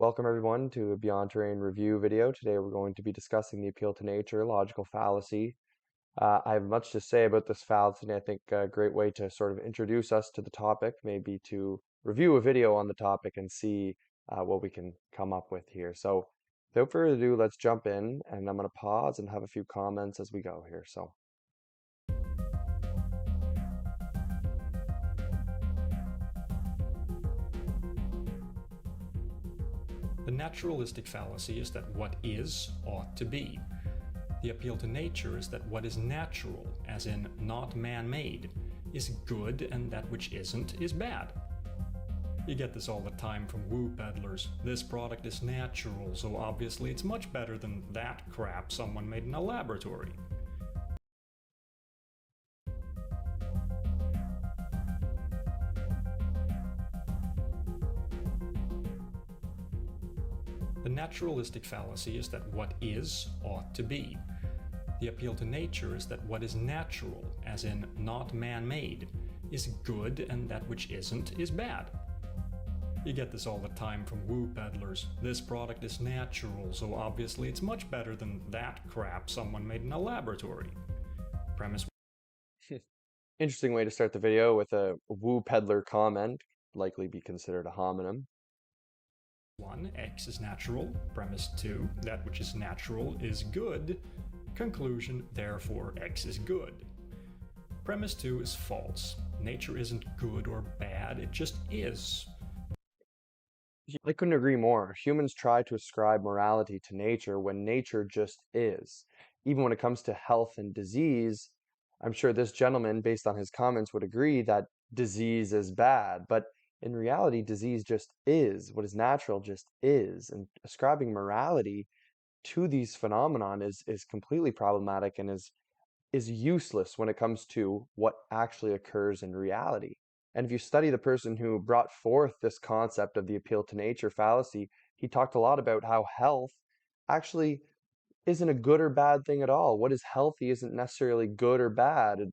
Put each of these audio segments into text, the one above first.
Welcome everyone to a Beyond Terrain review video. Today we're going to be discussing the appeal to nature, logical fallacy. I have much to say about this fallacy, and I think a great way to sort of introduce us to the topic may be to review a video on the topic and see what we can come up with here. So without further ado, let's jump in, and I'm going to pause and have a few comments as we go here. So. The naturalistic fallacy is that what is ought to be. The appeal to nature is that what is natural, as in not man-made, is good and that which isn't is bad. You get this all the time from woo peddlers. This product is natural, so obviously it's much better than that crap someone made in a laboratory. The naturalistic fallacy is that what is ought to be. The appeal to nature is that what is natural, as in not man-made, is good and that which isn't is bad. You get this all the time from woo peddlers. This product is natural, so obviously it's much better than that crap someone made in a laboratory. Premise. Interesting way to start the video with a woo peddler comment, likely be considered a homonym. 1. X is natural. Premise 2. That which is natural is good. Conclusion, therefore X is good. Premise 2 is false. Nature isn't good or bad, it just is. I couldn't agree more. Humans try to ascribe morality to nature when nature just is. Even when it comes to health and disease, I'm sure this gentleman, based on his comments, would agree that disease is bad. But in reality, disease just is. What is natural just is. And ascribing morality to these phenomenon is completely problematic and is useless when it comes to what actually occurs in reality. And if you study the person who brought forth this concept of the appeal to nature fallacy, he talked a lot about how health actually isn't a good or bad thing at all. What is healthy isn't necessarily good or bad. And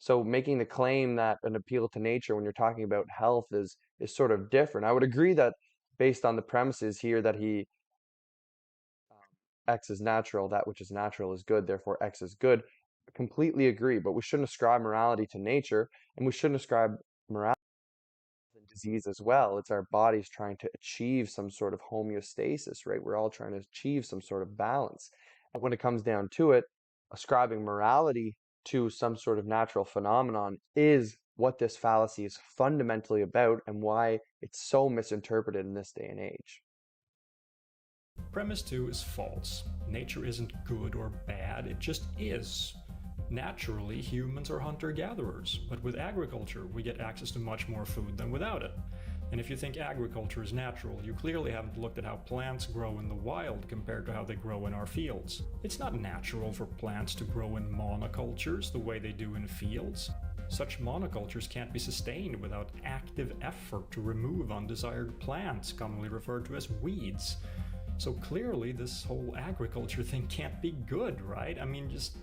so making the claim that an appeal to nature when you're talking about health is sort of different. I would agree that based on the premises here that X is natural, that which is natural is good, therefore X is good. I completely agree, but we shouldn't ascribe morality to nature, and we shouldn't ascribe morality to disease as well. It's our bodies trying to achieve some sort of homeostasis, right? We're all trying to achieve some sort of balance. And when it comes down to it, ascribing morality to some sort of natural phenomenon is what this fallacy is fundamentally about and why it's so misinterpreted in this day and age. Premise 2 is false. Nature isn't good or bad, it just is. Naturally, humans are hunter-gatherers, but with agriculture, we get access to much more food than without it. And if you think agriculture is natural, you clearly haven't looked at how plants grow in the wild compared to how they grow in our fields. It's not natural for plants to grow in monocultures the way they do in fields. Such monocultures can't be sustained without active effort to remove undesired plants, commonly referred to as weeds. So clearly this whole agriculture thing can't be good, right? I mean, just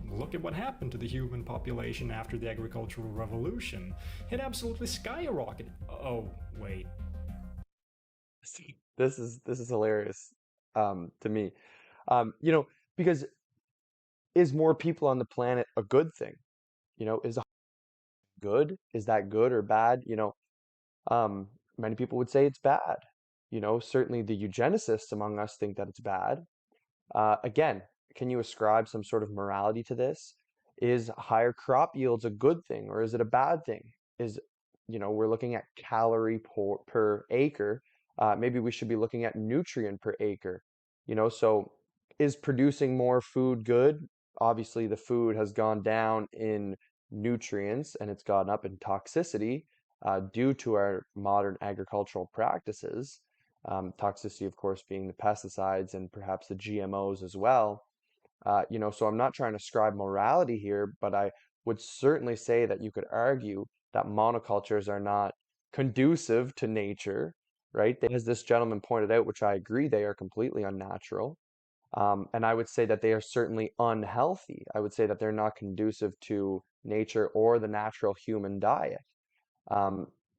look at what happened to the human population after the agricultural revolution. It absolutely skyrocketed. Oh, wait. This is hilarious to me. Because is more people on the planet a good thing? Is good? Is that good or bad? Many people would say it's bad. Certainly the eugenicists among us think that it's bad. Again, can you ascribe some sort of morality to this? Is higher crop yields a good thing or is it a bad thing? We're looking at calorie per acre. Maybe we should be looking at nutrient per acre. So is producing more food good? Obviously, the food has gone down in nutrients and it's gone up in toxicity due to our modern agricultural practices. Toxicity, of course, being the pesticides and perhaps the GMOs as well. So I'm not trying to ascribe morality here, but I would certainly say that you could argue that monocultures are not conducive to nature, right? As this gentleman pointed out, which I agree, they are completely unnatural. And I would say that they are certainly unhealthy. I would say that they're not conducive to nature or the natural human diet,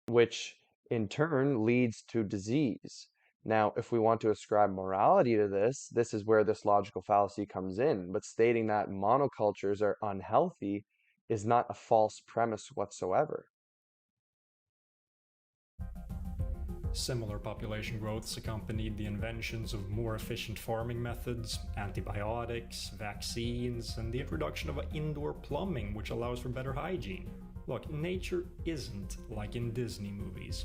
which in turn leads to disease. Now, if we want to ascribe morality to this, this is where this logical fallacy comes in. But stating that monocultures are unhealthy is not a false premise whatsoever. Similar population growths accompanied the inventions of more efficient farming methods, antibiotics, vaccines, and the introduction of indoor plumbing, which allows for better hygiene. Look, nature isn't like in Disney movies.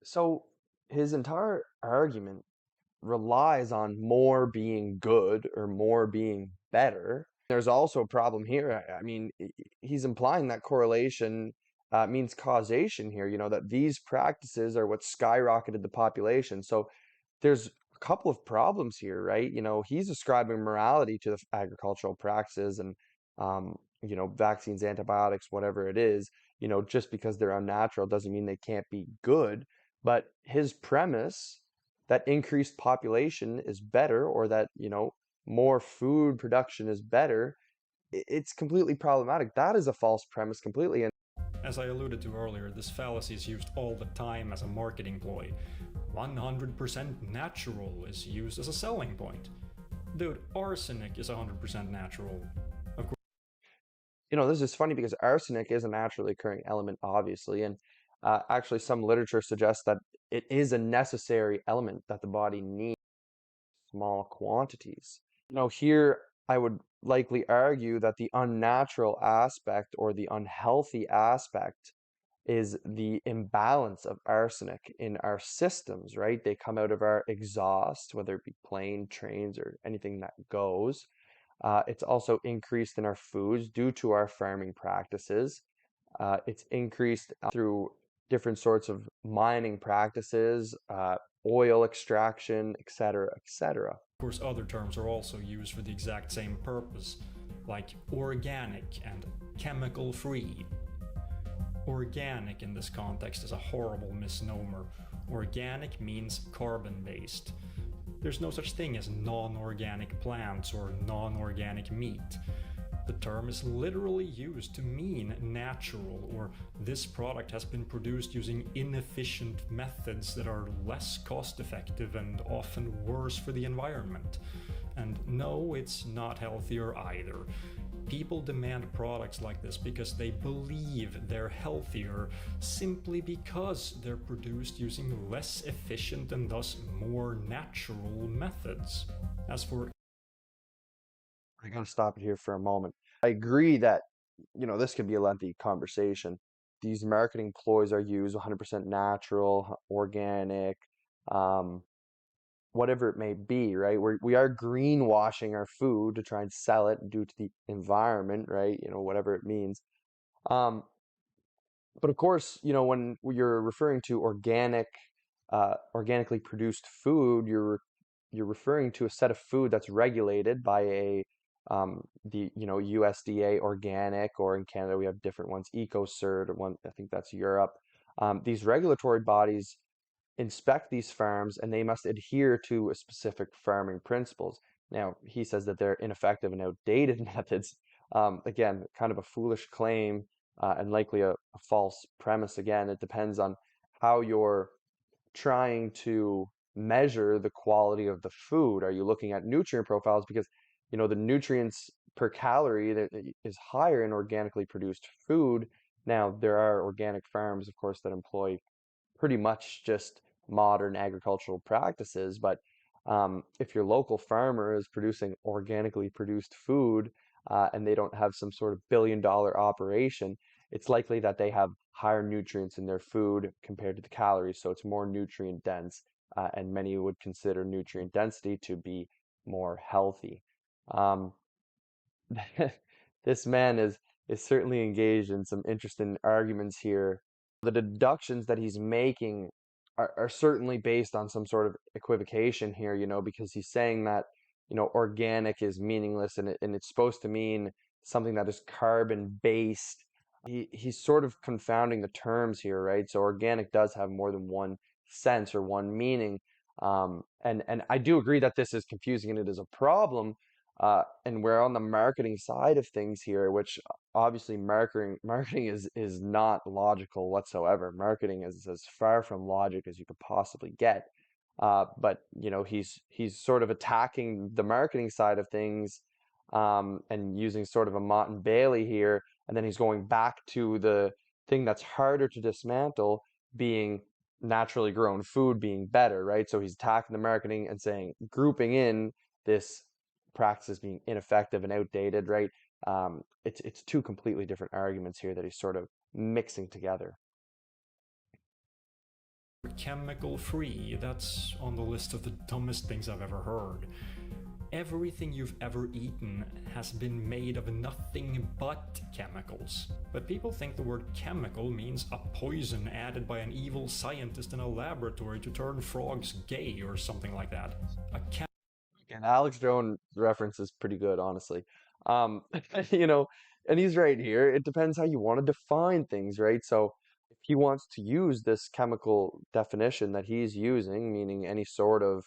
So his entire argument relies on more being good or more being better. There's also a problem here. I mean, he's implying that correlation means causation here, that these practices are what skyrocketed the population. So there's a couple of problems here, right? He's ascribing morality to the agricultural practices and, vaccines, antibiotics, whatever it is, just because they're unnatural doesn't mean they can't be good. But his premise that increased population is better or that, more food production is better, it's completely problematic. That is a false premise completely. And As I alluded to earlier, this fallacy is used all the time as a marketing ploy. 100% natural is used as a selling point. Dude, arsenic is 100% natural. Of course, this is funny because arsenic is a naturally occurring element, obviously. And actually, some literature suggests that it is a necessary element that the body needs in small quantities. Here I would likely argue that the unnatural aspect or the unhealthy aspect is the imbalance of arsenic in our systems, right? They come out of our exhaust, whether it be plane, trains, or anything that goes. It's also increased in our foods due to our farming practices. It's increased through different sorts of mining practices, oil extraction, etc., etc. of course, other terms are also used for the exact same purpose, like organic and chemical free. Organic in this context is a horrible misnomer. Organic means carbon based. There's no such thing as non organic plants or non organic meat. The term is literally used to mean natural, or this product has been produced using inefficient methods that are less cost effective and often worse for the environment. And no, it's not healthier either. People demand products like this because they believe they're healthier simply because they're produced using less efficient and thus more natural methods. As for I gotta stop it here for a moment. I agree that, this could be a lengthy conversation. These marketing ploys are used 100% natural, organic, um, whatever it may be, right? We are greenwashing our food to try and sell it due to the environment, right? Whatever it means. Um, but of course, when you're referring to organically produced food, you're referring to a set of food that's regulated by the USDA organic, or in Canada we have different ones, EcoCert, or one, I think that's Europe. These regulatory bodies inspect these farms and they must adhere to a specific farming principles. Now, he says that they're ineffective and outdated methods. Again, kind of a foolish claim, and likely a false premise. Again, it depends on how you're trying to measure the quality of the food. Are you looking at nutrient profiles? Because, the nutrients per calorie that is higher in organically produced food. Now, there are organic farms, of course, that employ pretty much just modern agricultural practices. But if your local farmer is producing organically produced food, and they don't have some sort of billion-dollar operation, it's likely that they have higher nutrients in their food compared to the calories. So it's more nutrient dense, and many would consider nutrient density to be more healthy. Um, this man is certainly engaged in some interesting arguments here. The deductions that he's making are certainly based on some sort of equivocation here, because he's saying that, organic is meaningless and it's supposed to mean something that is carbon based. He's sort of confounding the terms here, right? So organic does have more than one sense or one meaning. And I do agree that this is confusing and it is a problem. And we're on the marketing side of things here, which obviously marketing is not logical whatsoever. Marketing is as far from logic as you could possibly get. But he's sort of attacking the marketing side of things, and using sort of a Mott and Bailey here, and then he's going back to the thing that's harder to dismantle, being naturally grown food being better, right? So he's attacking the marketing and saying, grouping in this practice as being ineffective and outdated, right? It's two completely different arguments here that he's sort of mixing together. Chemical free, that's on the list of the dumbest things I've ever heard. Everything you've ever eaten has been made of nothing but chemicals. But people think the word chemical means a poison added by an evil scientist in a laboratory to turn frogs gay or something like that. And Alex Jones reference is pretty good, honestly. Um, you know, and he's right here. It depends how you want to define things, right? So if he wants to use this chemical definition that he's using, meaning any sort of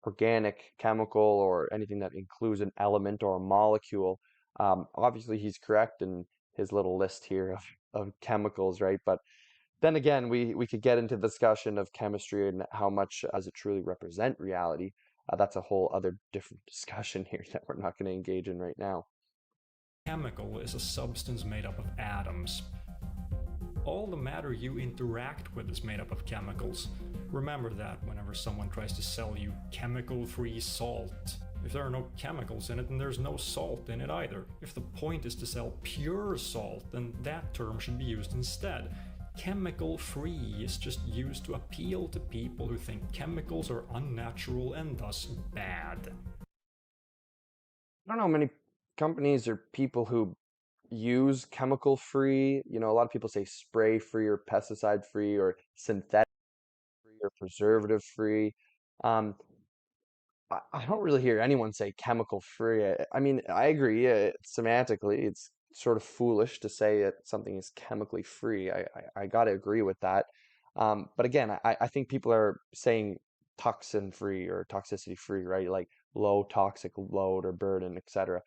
organic chemical or anything that includes an element or a molecule, obviously he's correct in his little list here of chemicals, right? But then again, we could get into the discussion of chemistry and how much does it truly represent reality. That's a whole other different discussion here that we're not going to engage in right now. Chemical is a substance made up of atoms. All the matter you interact with is made up of chemicals. Remember that whenever someone tries to sell you chemical-free salt. If there are no chemicals in it, then there's no salt in it either. If the point is to sell pure salt, then that term should be used instead. Chemical-free is just used to appeal to people who think chemicals are unnatural and thus bad. I don't know many companies or people who use chemical free. A lot of people say spray free or pesticide free or synthetic free or preservative free. Um, I don't really hear anyone say chemical free. I mean, I agree. Semantically, it's sort of foolish to say that something is chemically free. I got to agree with that. But again, I think people are saying toxin free or toxicity free, right? Like low toxic load or burden, etc.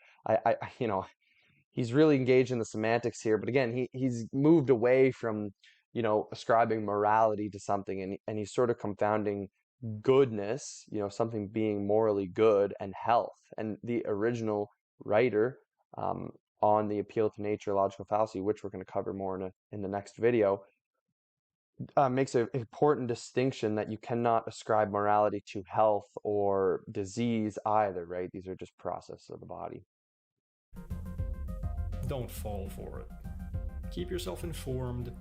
He's really engaged in the semantics here. But again, he's moved away from, ascribing morality to something, and he's sort of confounding goodness, something being morally good, and health. And the original writer, um, on the appeal to nature logical fallacy, which we're going to cover more in the next video, makes an important distinction that you cannot ascribe morality to health or disease either, right? These are just processes of the body. Don't fall for it. Keep yourself informed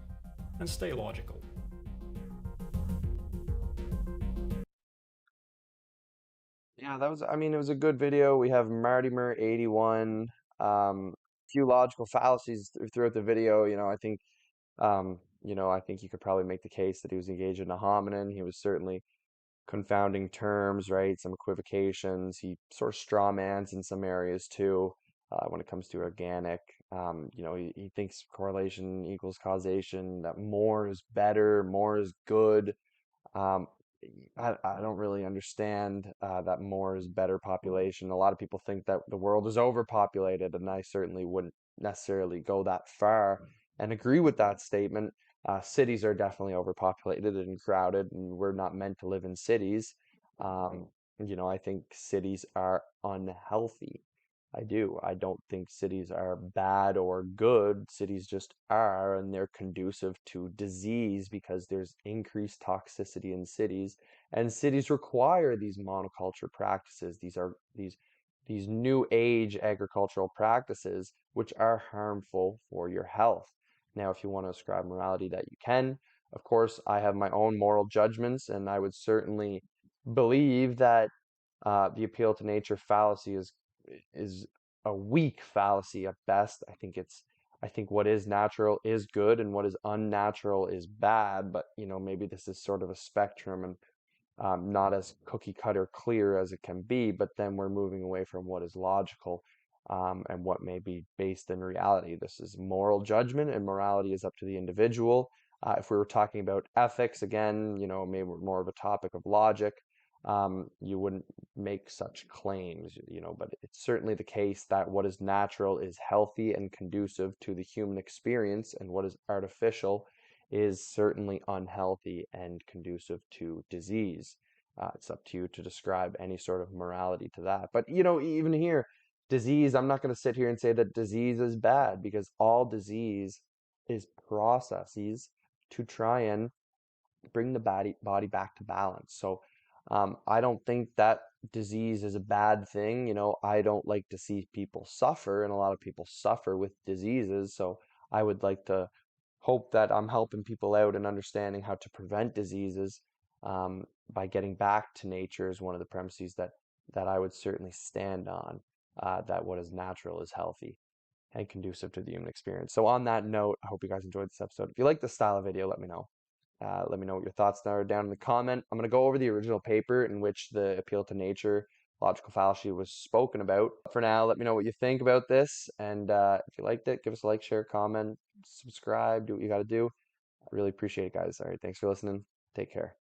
and stay logical. Yeah, I mean, it was a good video. We have Martimer 81, few logical fallacies throughout the video. I think you could probably make the case that he was engaged in a hominin. He was certainly confounding terms, right? Some equivocations. He sort of strawmans in some areas too, when it comes to organic. He thinks correlation equals causation, that more is better, more is good. Um, I don't really understand that more is better population. A lot of people think that the world is overpopulated, and I certainly wouldn't necessarily go that far and agree with that statement. Cities are definitely overpopulated and crowded, and we're not meant to live in cities. Um, I think cities are unhealthy. I do. I don't think cities are bad or good. Cities just are, and they're conducive to disease because there's increased toxicity in cities, and cities require these monoculture practices. These new age agricultural practices, which are harmful for your health. Now, if you want to ascribe morality, that you can. Of course, I have my own moral judgments, and I would certainly believe that the appeal to nature fallacy is a weak fallacy at best. I think what is natural is good and what is unnatural is bad, but maybe this is sort of a spectrum, and not as cookie cutter clear as it can be, but then we're moving away from what is logical, and what may be based in reality. This is moral judgment, and morality is up to the individual. If we were talking about ethics, again, maybe more of a topic of logic. you wouldn't make such claims, but it's certainly the case that what is natural is healthy and conducive to the human experience, and what is artificial is certainly unhealthy and conducive to disease. It's up to you to describe any sort of morality to that. But, even here, disease, I'm not going to sit here and say that disease is bad, because all disease is processes to try and bring the body back to balance. So I don't think that disease is a bad thing. I don't like to see people suffer, and a lot of people suffer with diseases. So I would like to hope that I'm helping people out and understanding how to prevent diseases by getting back to nature is one of the premises that I would certainly stand on, that what is natural is healthy and conducive to the human experience. So on that note, I hope you guys enjoyed this episode. If you like this style of video, let me know. Let me know what your thoughts are down in the comment. I'm going to go over the original paper in which the appeal to nature logical fallacy was spoken about. For now, let me know what you think about this. And if you liked it, give us a like, share, comment, subscribe, do what you got to do. I really appreciate it, guys. All right, thanks for listening. Take care.